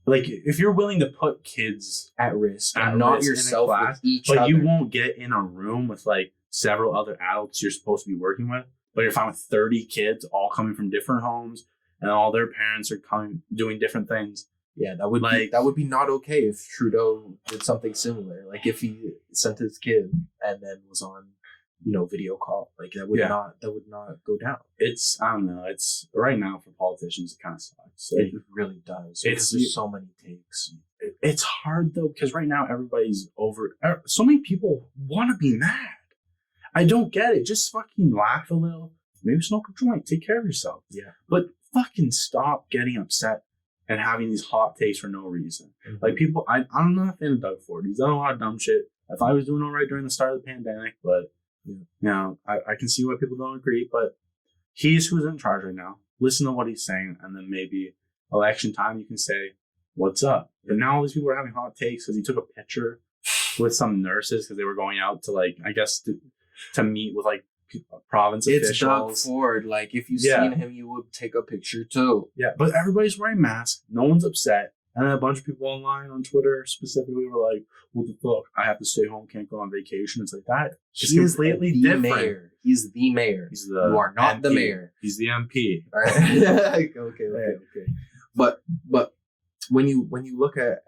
like if you're willing to put kids at risk and not yourself in a class, with each other, you won't get in a room with like several other adults you're supposed to be working with, but you're fine with 30 kids all coming from different homes and all their parents are doing different things. Yeah, that would be not okay if Trudeau did something similar. Like if he sent his kid and then was on, video call, like that would not go down. I don't know. It's right now for politicians, it kind of sucks. Like, it really does. There's so many takes. It's hard though, because right now everybody's over. So many people want to be mad. I don't get it. Just fucking laugh a little. Maybe smoke a joint. Take care of yourself. Yeah. But fucking stop getting upset and having these hot takes for no reason. Like people, I'm not a fan of Doug Ford. He's done a lot of dumb shit. If I was doing all right during the start of the pandemic, but I can see why people don't agree. But he's who's in charge right now. Listen to what he's saying, and then maybe election time you can say, "What's up?" But now all these people are having hot takes because he took a picture with some nurses because they were going out to like, I guess to meet with like province officials. It's Doug Ford. Like if you seen him, you would take a picture too. Yeah, but everybody's wearing masks. No one's upset. And then a bunch of people online on Twitter specifically were like, "What the fuck? I have to stay home. Can't go on vacation." It's like that. It's completely different. Mayor. He's the mayor. You are not MP. the mayor. He's the MP. All right. Okay. But when you look at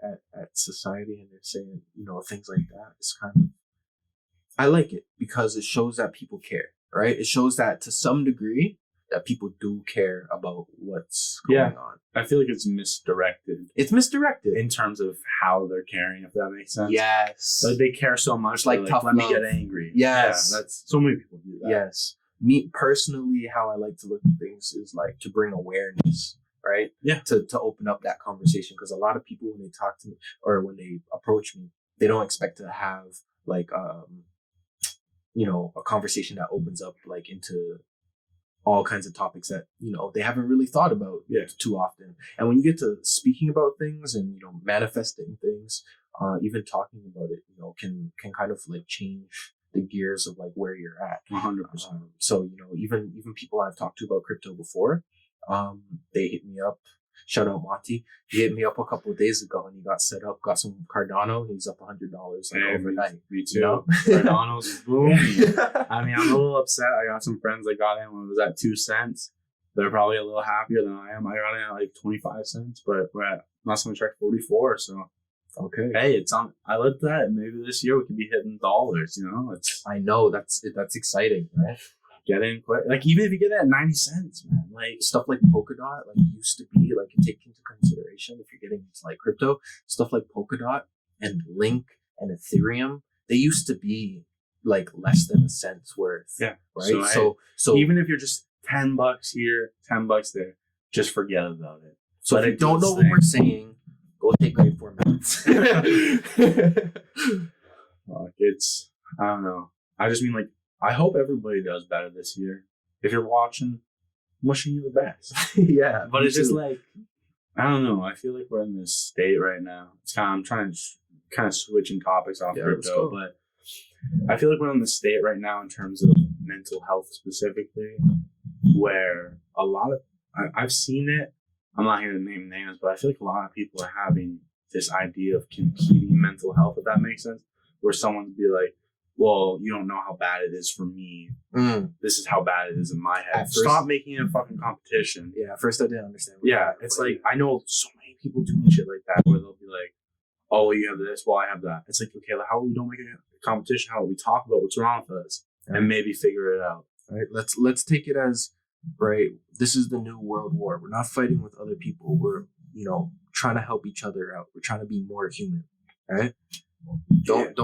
society and they're saying things like that, it's kind of, I like it because it shows that people care, right? It shows that to some degree that people do care about what's going on. I feel like it's misdirected. It's misdirected in terms of how they're caring, if that makes sense. Yes. Like they care so much, like tough let love. Me get angry. Yes. Yeah, that's so many people do that. Yes. Me personally, how I like to look at things is like to bring awareness, right? Yeah. To open up that conversation, because a lot of people when they talk to me or when they approach me, they don't expect to have like a conversation that opens up like into all kinds of topics that they haven't really thought about too often. And when you get to speaking about things and manifesting things, even talking about it can kind of like change the gears of like where you're at. 100%. So even people I've talked to about crypto before, they hit me up. Shout out Monty. He hit me up a couple of days ago and he got set up, got some Cardano. He's up $100 overnight. Me too. Cardano's booming. I mean, I'm a little upset. I got some friends that got in when it was at 2 cents. They're probably a little happier than I am. I got in at like 25 cents, but we're at last time I checked 44. So okay. Hey, it's on. I looked at it. Maybe this year we could be hitting dollars. I know that's exciting, right? Get in quick. Like even if you get it at 90 cents, man. Like stuff like Polkadot, like used to be like take into consideration if you're getting into like crypto, stuff like Polkadot and Link and Ethereum, they used to be like less than a cent's worth. Yeah. Right. So even if you're just $10 here, $10 there, just forget about it. So if you don't know what we're saying, go take grade 4 minutes. I don't know. I just mean like, I hope everybody does better this year. If you're watching, wishing you the best. Yeah, But me it's just too. like, I don't know. I feel like we're in this state right now. It's kind of, I'm trying to kind of switching topics off let's crypto, go. but I feel like we're in the state right now in terms of mental health specifically, where a lot of, I've seen it. I'm not here to name names, but I feel like a lot of people are having this idea of competing mental health, if that makes sense, where someone would be like, well, you don't know how bad it is for me. This is how bad it is in my head. Stop making it a fucking competition. Yeah, at first I didn't understand. Yeah, it's like, I know so many people doing shit like that, where they'll be like, oh, well, you have this, well, I have that. It's like, okay, how we don't make a competition? How we talk about what's wrong with us and maybe figure it out. Right. Let's take it as, right, this is the new world war. We're not fighting with other people. We're, trying to help each other out. We're trying to be more human. Right? Don't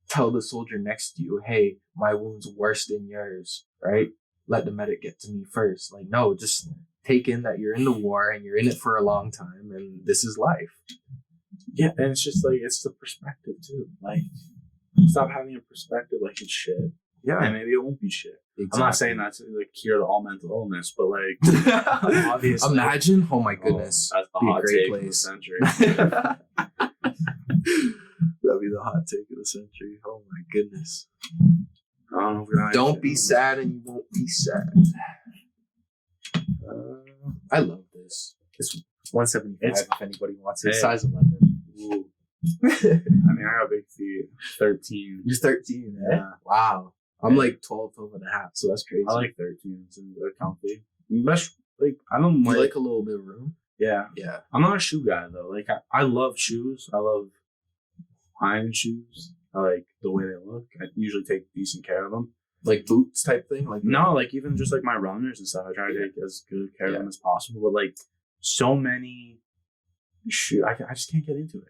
tell the soldier next to you, hey, my wound's worse than yours, right? Let the medic get to me first. Like, no, just take in that you're in the war and you're in it for a long time and this is life. Yeah, and it's just like, it's the perspective too. Like, stop having a perspective like it's shit. Yeah. And maybe it won't be shit. Exactly. I'm not saying that's the cure to all mental illness, but like, obviously. Imagine, oh my goodness. That's the hot take of the century. That'd be the hot take of the century. Oh my goodness. I don't know if we're Don't be sad and you won't be sad. I love this. It's 175 if anybody wants it. Size 11. Ooh. I mean, I got big feet. 13. You're 13, eh? Yeah. Wow. I'm like 12 and a half, so that's crazy. I like 13. They're comfy. Best, like, I don't like... You like a little bit of room? Yeah. Yeah. I'm not a shoe guy, though. Like, I love shoes. I love high-end shoes. I like the way they look. I usually take decent care of them. Like boots type thing? Like no, like even just like my runners and stuff. I try to take as good care of them as possible. But like so many shoes, I just can't get into it.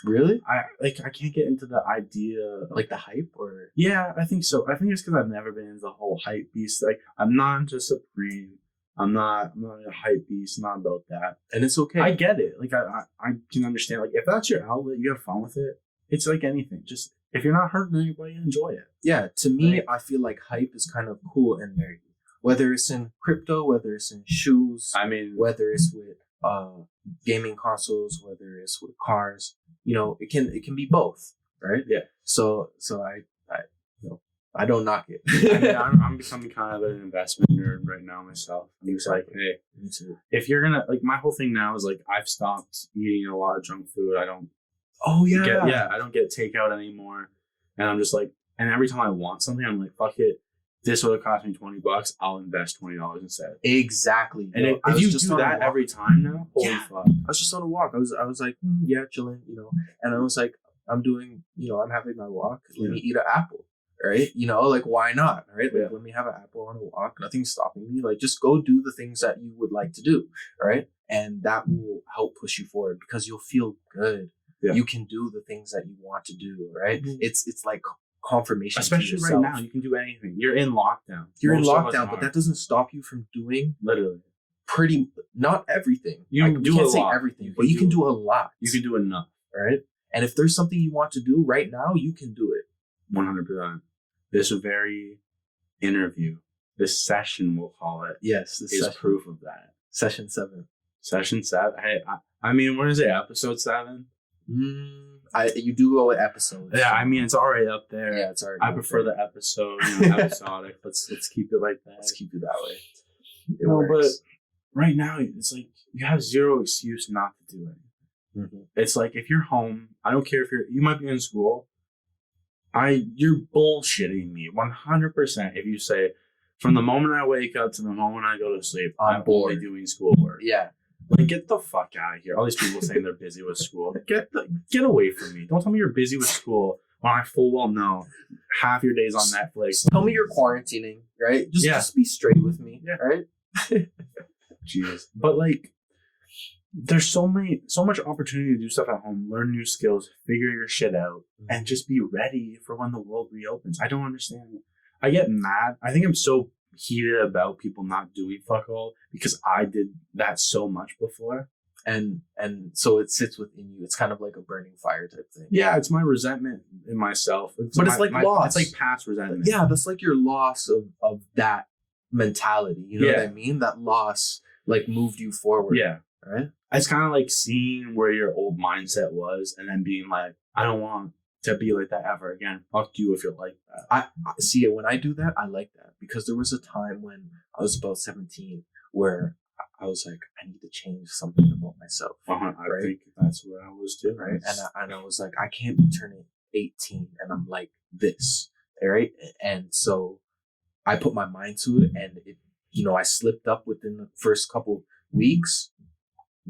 Really? I can't get into the idea of, like the hype or yeah, I think so. I think it's because I've never been into the whole hype beast. Like I'm not into Supreme. I'm not a hype beast. Not about that. And it's okay. I get it. Like I can understand. Like if that's your outlet, you have fun with it. It's like anything. Just if you're not hurting anybody, enjoy it. Yeah, to me, I feel like hype is kind of cool and nerdy. Whether it's in crypto, whether it's in shoes, I mean, whether it's with gaming consoles, whether it's with cars, it can be both, right? Yeah. So I don't knock it. I mean, I'm becoming kind of an investment nerd right now myself. I'm just like, hey, me too. If you're gonna like, my whole thing now is like, I've stopped eating a lot of junk food. I don't. Oh yeah. I don't get takeout anymore, and I'm just like, and every time I want something, I'm like, fuck it. This would have cost me $20. I'll invest $20 instead. Exactly. And if you do that every time now, holy fuck. I was just on a walk. I was like, yeah, chilling, and I was like, I'm doing, I'm having my walk. Let me eat an apple, right? Like why not, right? Like let me have an apple on a walk. Nothing's stopping me. Like just go do the things that you would like to do, right? And that will help push you forward because you'll feel good. Yeah. You can do the things that you want to do, right? Mm-hmm. It's like confirmation. Especially right now, you can do anything. You're in lockdown. You're in lockdown, but that doesn't stop you from doing literally not everything. You can do can't a say lot. everything, but you can do a lot. You can do enough, right? And if there's something you want to do right now, you can do it. 100%. This very interview, this session, we'll call it. Yes, this is proof of that. Session 7. Session 7. Hey, I mean, what is it? Episode 7. You do go with episodes. Yeah, I mean it's already up there. Yeah, it's already. I prefer the episode, episodic. Let's keep it like that. Let's keep it that way. But right now it's like you have zero excuse not to do anything. Mm-hmm. It's like if you're home, I don't care if you might be in school. You're bullshitting me 100% if you say from the moment I wake up to the moment I go to sleep, I'm only doing schoolwork. Yeah. Like, get the fuck out of here. All these people saying they're busy with school. Get away from me. Don't tell me you're busy with school when I full well know half your day's on Netflix. Tell me you're quarantining, right? Just be straight with me, right? Jeez. But, like, there's so much opportunity to do stuff at home, learn new skills, figure your shit out, and just be ready for when the world reopens. I don't understand. I get mad. I think I'm so heated about people not doing fuck all because I did that so much before. And so it sits within you. It's kind of like a burning fire type thing. Yeah, it's my resentment in myself. It's like loss. It's like past resentment. Yeah, that's like your loss of that mentality. You know what I mean? That loss like moved you forward. Yeah. Right? It's kind of like seeing where your old mindset was and then being like, I don't want to be like that ever again. Fuck you if you're like that. I see it when I do that. I like that because there was a time when I was about 17 where I was like, I need to change something about myself. I think that's what I was too. Right. And I was like, I can't be turning 18 and I'm like this. Right. And so I put my mind to it and it, you know, I slipped up within the first couple weeks.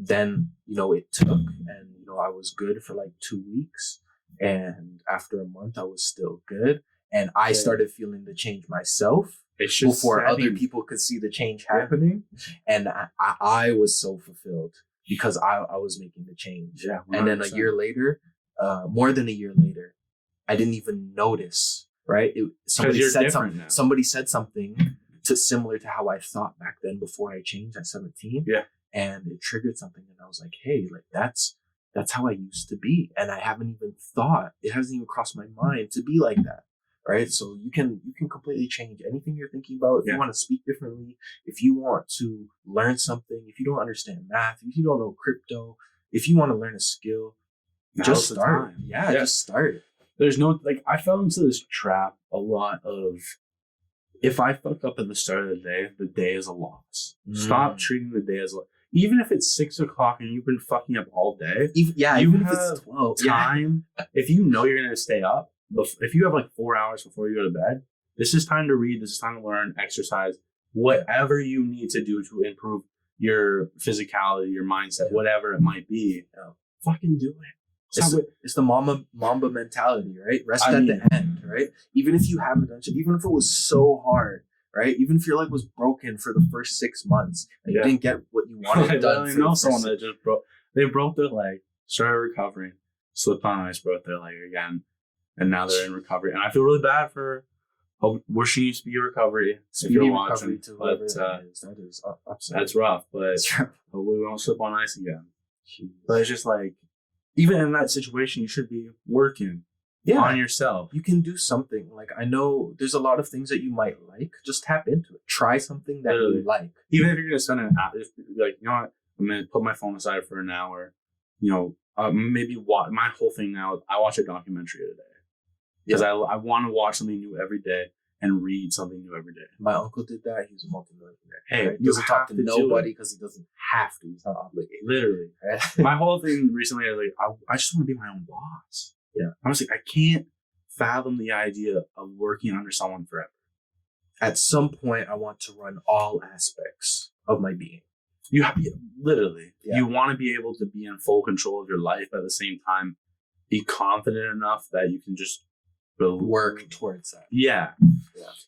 Then, you know, it took and, you know, I was good for like 2 weeks. And after a month, I was still good. And I started feeling the change myself before other people could see the change happening. And I was so fulfilled because I was making the change. Yeah, 100%. And then a year later, more than a year later, I didn't even notice, right? Somebody said something similar to how I thought back then before I changed at 17. Yeah. And it triggered something. And I was like, hey, like that's how I used to be. And I haven't even thought, it hasn't even crossed my mind to be like that. Right. So you can completely change anything you're thinking about. If you want to speak differently, if you want to learn something, if you don't understand math, if you don't know crypto, if you want to learn a skill, just start. Yeah, just start. There's no, like, I fell into this trap a lot of, if I fuck up at the start of the day is a loss. Stop treating the day as a, even if it's 6 o'clock and you've been fucking up all day. Even if it's 12. Time. If you know you're going to stay up, if you have like 4 hours before you go to bed, this is time to read. This is time to learn, exercise, whatever you need to do to improve your physicality, your mindset, whatever it might be. Fucking do it. It's the Mamba mentality, right? Rest at the end, right? Even if you haven't done shit, even if it was so hard, right? Even if your leg was broken for the first 6 months and you didn't get what you wanted done. I know someone that just broke their leg, started recovering, slipped on ice, broke their leg again, and now they're in recovery. And I feel really bad for wishing you speedy recovery if you're watching. But that's rough. But hopefully we won't slip on ice again. Jeez. But it's just like, even in that situation, you should be working on yourself. You can do something. Like, I know there's a lot of things that you might like. Just tap into it. Try something that you like. Even if you're going to spend an hour, like, you know what, I'm going to put my phone aside for an hour. You know, maybe watch, my whole thing now, I watch a documentary a day. Because I want to watch something new every day and read something new every day. My uncle did that. He's a multimillionaire. Hey, he doesn't talk to nobody because he doesn't have to. He's not obligated. Literally. My whole thing recently, I was like, I just want to be my own boss. Yeah. I was like, I can't fathom the idea of working under someone forever. At some point, I want to run all aspects of my being. You have, literally. Yeah. You want to be able to be in full control of your life, but at the same time, be confident enough that you can just work towards that. Yeah.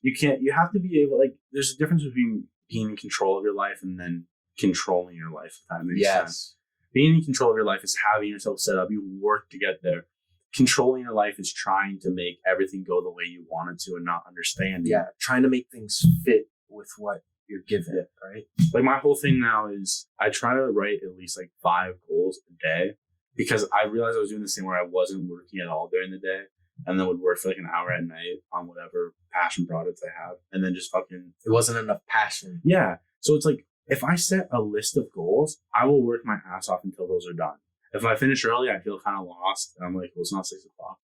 You have to be able, like, there's a difference between being in control of your life and then controlling your life, if that makes sense. Being in control of your life is having yourself set up. You work to get there. Controlling your life is trying to make everything go the way you want it to and not understanding. Yeah, trying to make things fit with what you're given, right? Like, my whole thing now is I try to write at least like 5 goals a day because I realized I was doing this thing where I wasn't working at all during the day. And then would work for like an hour at night on whatever passion projects I have. And then just fucking... It wasn't enough passion. Yeah. So it's like, if I set a list of goals, I will work my ass off until those are done. If I finish early, I feel kind of lost. And I'm like, well, it's not 6 o'clock.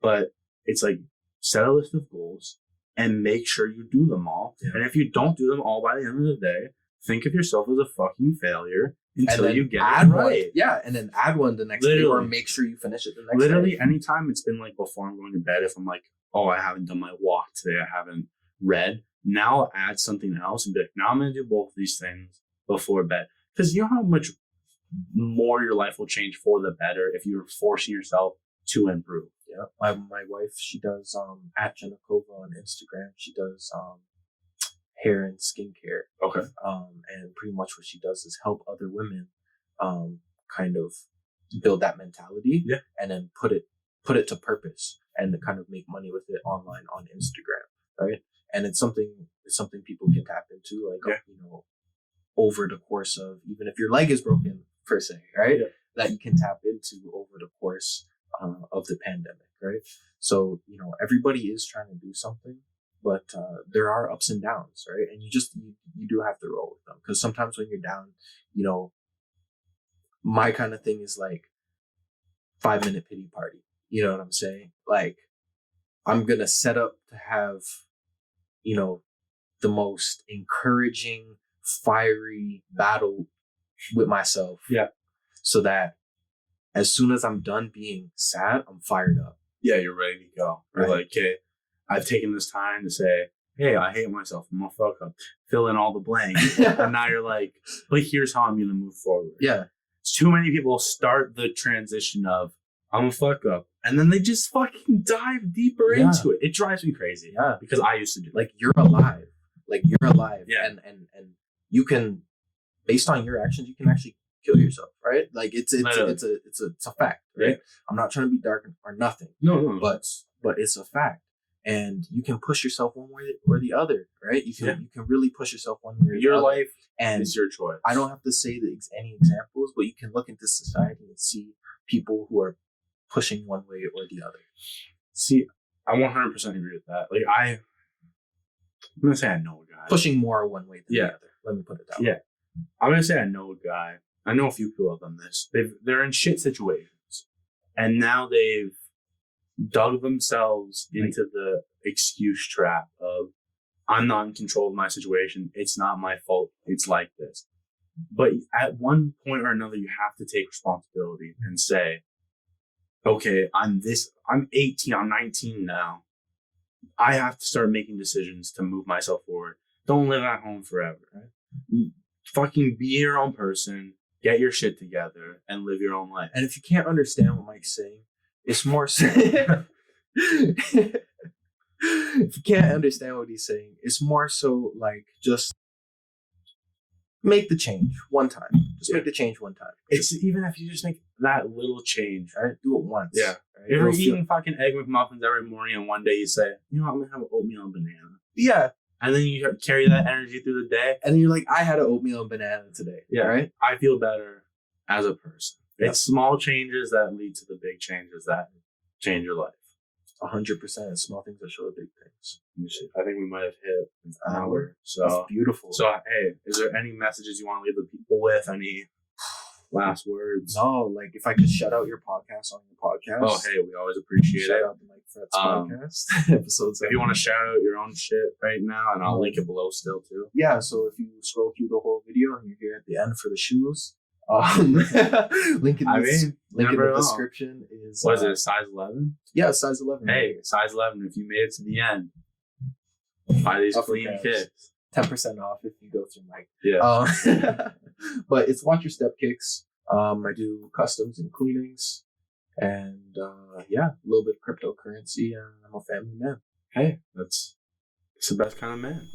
But it's like, set a list of goals and make sure you do them all. Yeah. And if you don't do them all by the end of the day, think of yourself as a fucking failure until you get it right. Yeah, and then add one the next day or make sure you finish it the next day. Anytime it's been like before I'm going to bed, if I'm like, oh, I haven't done my walk today, I haven't read, now I'll add something else and be like, now I'm going to do both these things before bed. Because you know how much more your life will change for the better if you're forcing yourself to improve. Yeah, my wife, she does at Janakova on Instagram, she does hair and skincare. Okay. And pretty much what she does is help other women kind of build that mentality and then put it to purpose and kind of make money with it online on Instagram, right? And it's something people can tap into, like, you know, over the course of, even if your leg is broken, per se, right? Yeah. That you can tap into over the course of the pandemic, right? So, you know, everybody is trying to do something, but there are ups and downs, right? And you do have to roll with them, because sometimes when you're down, you know, my kind of thing is like 5-minute pity party. You know what I'm saying? Like, I'm going to set up to have, you know, the most encouraging, fiery battle with myself. Yeah. So that as soon as I'm done being sad, I'm fired up. Yeah, you're ready to go. You're Right. like, okay, I've taken this time to say, hey, I hate myself. I'm a fuck up. Fill in all the blanks. And now you're like, but here's how I'm going to move forward. Yeah. Too many people start the transition of, I'm a fuck up. And then they just fucking dive deeper into it. It drives me crazy. Yeah. Because I used to do Like, you're alive. Like, you're alive. Yeah. And you can, based on your actions, you can actually kill yourself, right? Like, it's a fact, right? Yeah. I'm not trying to be dark or nothing. No. But it's a fact. And you can push yourself one way or the other, right? You can really push yourself one way or the other. Your life and is your choice. I don't have to say any examples, but you can look into society and see people who are pushing one way or the other. See, I 100% agree with that. Like, I'm going to say I know a guy. Pushing more one way than the other. Let me put it that way. Yeah. I'm going to say I know a guy. I know a few people have done this. They're in shit situations. And now they've dug themselves into the excuse trap of, I'm not in control of my situation. It's not my fault. It's like this. But at one point or another, you have to take responsibility and say, okay, I'm 18, I'm 19 now. I have to start making decisions to move myself forward. Don't live at home forever. Right? Fucking be your own person, get your shit together, and live your own life. And if you can't understand what Mike's saying, it's more so if you can't understand what he's saying, it's more so like, just make the change one time. Just make the change one time. It's even if you just make that little change, right? Do it once. Yeah. Right? If you're eating fucking egg McMuffins every morning and one day you say, you know, I'm going to have an oatmeal and banana. Yeah. And then you carry that energy through the day. And then you're like, I had an oatmeal and banana today. Yeah. Right? I feel better as a person. Yep. It's small changes that lead to the big changes that change your life. 100%. Small things that show the big things. I think we might have hit an hour. So that's beautiful. So, hey, is there any messages you want to leave the people with? Any last words? No, like, if I could shout out your podcast on your podcast. Oh, hey, we always appreciate it. Shout out the Mike Fretz podcast episodes. If you want to shout out your own shit right now, and I'll link it below still too. Yeah, so if you scroll through the whole video and you're here at the end for the shoes, link in the description is what is it, size 11? Yeah, size 11. Hey, size 11. If you made it to the end, buy these clean kicks. 10% off if you go through Mike. Yeah. But it's Watch Your Step Kicks. I do customs and cleanings, and a little bit of cryptocurrency, and I'm a family man. Hey, it's the best kind of man.